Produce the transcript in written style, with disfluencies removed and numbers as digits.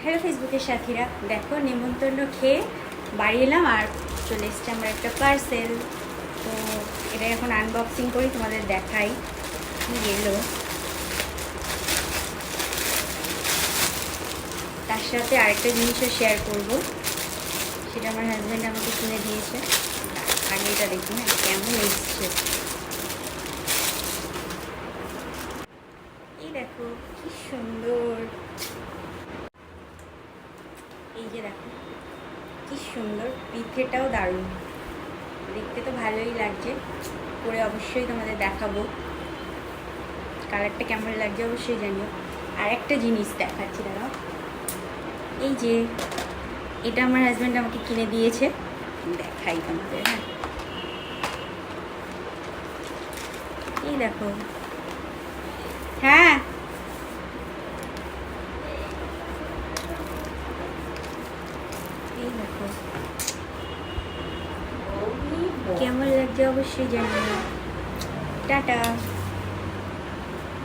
Hello ফেসবুকের সাথীরা, দেখো নিমন্ত্রণ খেয়ে বাড়ি এলাম আর চলে এসছে আমার একটা পার্সেল। তো এটা এখন আনবক্সিং করি, তোমাদের দেখাই কি এলো। তার সাথে আরেকটা জিনিসও শেয়ার করব, সেটা আমার হাজব্যান্ড আমাকে কিনে দিয়েছে। আগে এটা দেখি না কেমন এসছে। এই দেখো কি সুন্দর, এই যে দেখো কি সুন্দর, পিঠেটাও দারুণ, দেখতে তো ভালোই লাগছে। পরে অবশ্যই তোমাদের দেখাবো কালারটা কেমন লাগছে, অবশ্যই জানিও। আর একটা জিনিস দেখাচ্ছি, দাঁড়াও। এই যে এটা আমার হাজব্যান্ড আমাকে কিনে দিয়েছে, দেখাই তোমাদের। হ্যাঁ, এই দেখো। হ্যাঁ, এই দেখো কেমন লাগছে অবশ্যই জানিও। টাটা।